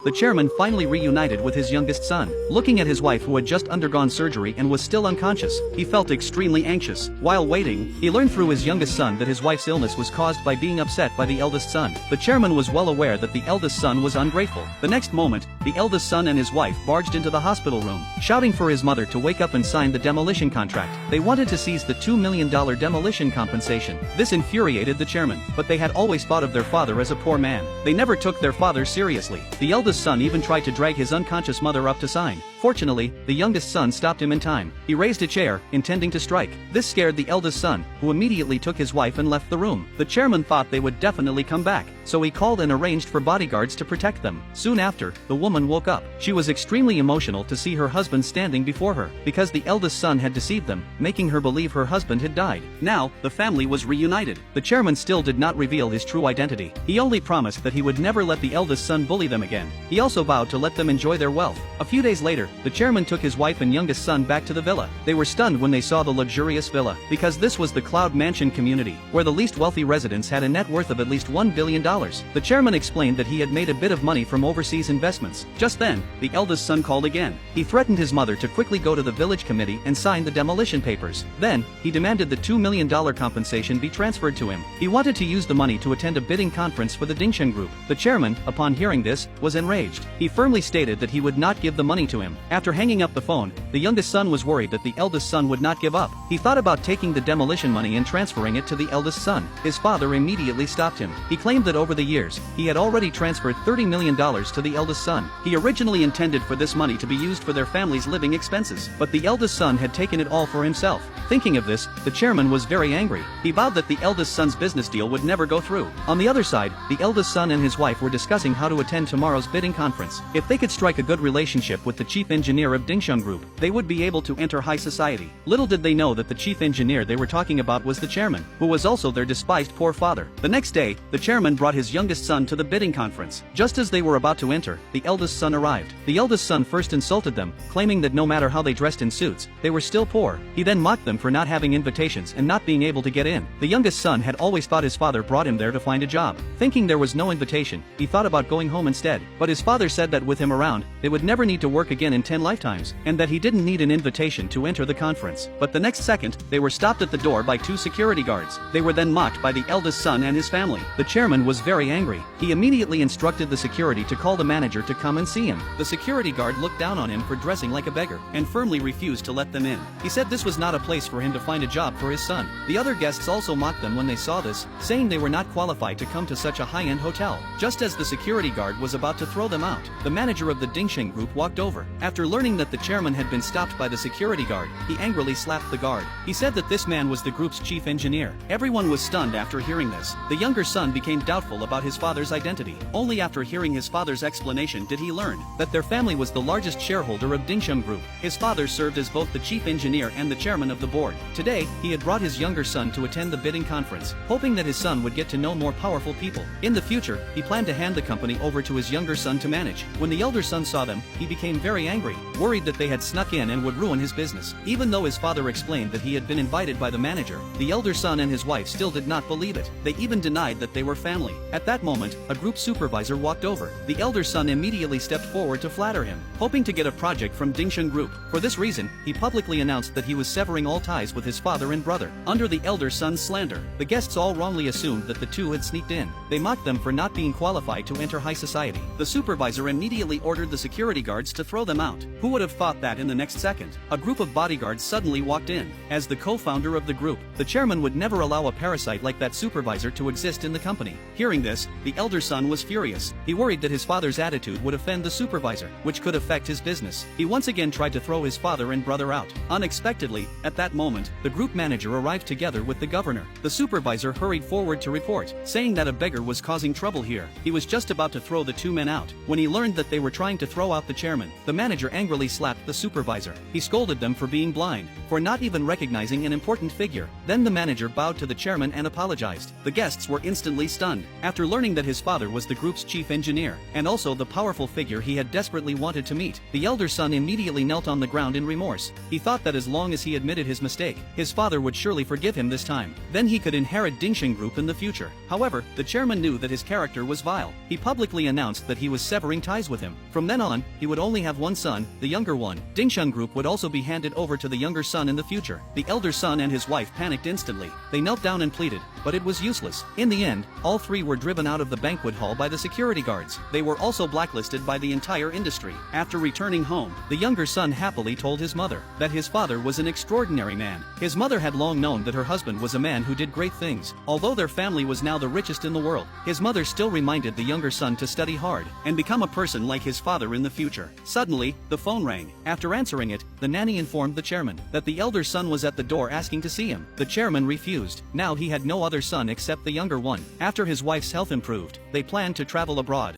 The chairman finally reunited with his youngest son. Looking at his wife who had just undergone surgery and was still unconscious, he felt extremely anxious. While waiting, he learned through his youngest son that his wife's illness was caused by being upset by the eldest son. The chairman was well aware that the eldest son was ungrateful. The next moment, the eldest son and his wife barged into the hospital room, shouting for his mother to wake up and sign the demolition contract. They wanted to seize the $2 million demolition compensation. This infuriated the chairman, but they had always thought of their father as a poor man. They never took their father seriously. The eldest son even tried to drag his unconscious mother up to sign. Fortunately, the youngest son stopped him in time. He raised a chair, intending to strike. This scared the eldest son, who immediately took his wife and left the room. The chairman thought they would definitely come back, so he called and arranged for bodyguards to protect them. Soon after, the woman woke up. She was extremely emotional to see her husband standing before her, because the eldest son had deceived them, making her believe her husband had died. Now, the family was reunited. The chairman still did not reveal his true identity. He only promised that he would never let the eldest son bully them again. He also vowed to let them enjoy their wealth. A few days later, the chairman took his wife and youngest son back to the villa. They were stunned when they saw the luxurious villa, because this was the Cloud Mansion community, where the least wealthy residents had a net worth of at least $1 billion. The chairman explained that he had made a bit of money from overseas investments. Just then, the eldest son called again. He threatened his mother to quickly go to the village committee and sign the demolition papers. Then, he demanded the $2 million compensation be transferred to him. He wanted to use the money to attend a bidding conference for the Dingsheng Group. The chairman, upon hearing this, was enraged. He firmly stated that he would not give the money to him. After hanging up the phone, the youngest son was worried that the eldest son would not give up. He thought about taking the demolition money and transferring it to the eldest son. His father immediately stopped him. He claimed that over the years, he had already transferred $30 million to the eldest son. He originally intended for this money to be used for their family's living expenses, but the eldest son had taken it all for himself. Thinking of this, the chairman was very angry. He vowed that the eldest son's business deal would never go through. On the other side, the eldest son and his wife were discussing how to attend tomorrow's bidding conference. If they could strike a good relationship with the chief engineer of Dingsheng Group, they would be able to enter high society. Little did they know that the chief engineer they were talking about was the chairman, who was also their despised poor father. The next day, the chairman brought his youngest son to the bidding conference. Just as they were about to enter, the eldest son arrived. The eldest son first insulted them, claiming that no matter how they dressed in suits, they were still poor. He then mocked them for not having invitations and not being able to get in. The youngest son had always thought his father brought him there to find a job. Thinking there was no invitation, he thought about going home instead, but his father said that with him around, they would never need to work again in 10 lifetimes, and that he didn't need an invitation to enter the conference. But the next second, they were stopped at the door by 2 security guards. They were then mocked by the eldest son and his family. The chairman was very angry. He immediately instructed the security to call the manager to come and see him. The security guard looked down on him for dressing like a beggar, and firmly refused to let them in. He said this was not a place for him to find a job for his son. The other guests also mocked them when they saw this, saying they were not qualified to come to such a high-end hotel. Just as the security guard was about to throw them out, the manager of the Dingsheng Group walked over. After learning that the chairman had been stopped by the security guard, he angrily slapped the guard. He said that this man was the group's chief engineer. Everyone was stunned after hearing this. The younger son became doubtful about his father's identity. Only after hearing his father's explanation did he learn that their family was the largest shareholder of Dingsheng Group. His father served as both the chief engineer and the chairman of the board. Today, he had brought his younger son to attend the bidding conference, hoping that his son would get to know more powerful people. In the future, he planned to hand the company over to his younger son to manage. When the elder son saw them, he became very angry, worried that they had snuck in and would ruin his business. Even though his father explained that he had been invited by the manager, the elder son and his wife still did not believe it. They even denied that they were family. At that moment, a group supervisor walked over. The elder son immediately stepped forward to flatter him, hoping to get a project from Dingsheng Group. For this reason, he publicly announced that he was severing all ties with his father and brother. Under the elder son's slander, the guests all wrongly assumed that the two had sneaked in. They mocked them for not being qualified to enter high society. The supervisor immediately ordered the security guards to throw them out. Who would have thought that in the next second, a group of bodyguards suddenly walked in. As the co-founder of the group, the chairman would never allow a parasite like that supervisor to exist in the company. Hearing this, the elder son was furious. He worried that his father's attitude would offend the supervisor, which could affect his business. He once again tried to throw his father and brother out. Unexpectedly, at that moment, the group manager arrived together with the governor. The supervisor hurried forward to report, saying that a beggar was causing trouble here. He was just about to throw the 2 men out. When he learned that they were trying to throw out the chairman, the manager angrily slapped the supervisor. He scolded them for being blind, for not even recognizing an important figure. Then the manager bowed to the chairman and apologized. The guests were instantly stunned. After learning that his father was the group's chief engineer, and also the powerful figure he had desperately wanted to meet, the elder son immediately knelt on the ground in remorse. He thought that as long as he admitted his mistake, his father would surely forgive him this time. Then he could inherit Dingsheng Group in the future. However, the chairman knew that his character was vile. He publicly announced that he he was severing ties with him. From then on, he would only have one son, the younger one. Dingsheng Group would also be handed over to the younger son in the future. The elder son and his wife panicked instantly. They knelt down and pleaded, but it was useless. In the end, all three were driven out of the banquet hall by the security guards. They were also blacklisted by the entire industry. After returning home, the younger son happily told his mother that his father was an extraordinary man. His mother had long known that her husband was a man who did great things. Although their family was now the richest in the world, his mother still reminded the younger son to study hard and become a person like his father in the future. Suddenly, the phone rang. After answering it, the nanny informed the chairman that the elder son was at the door asking to see him. The chairman refused. Now he had no other son except the younger one. After his wife's health improved, they planned to travel abroad.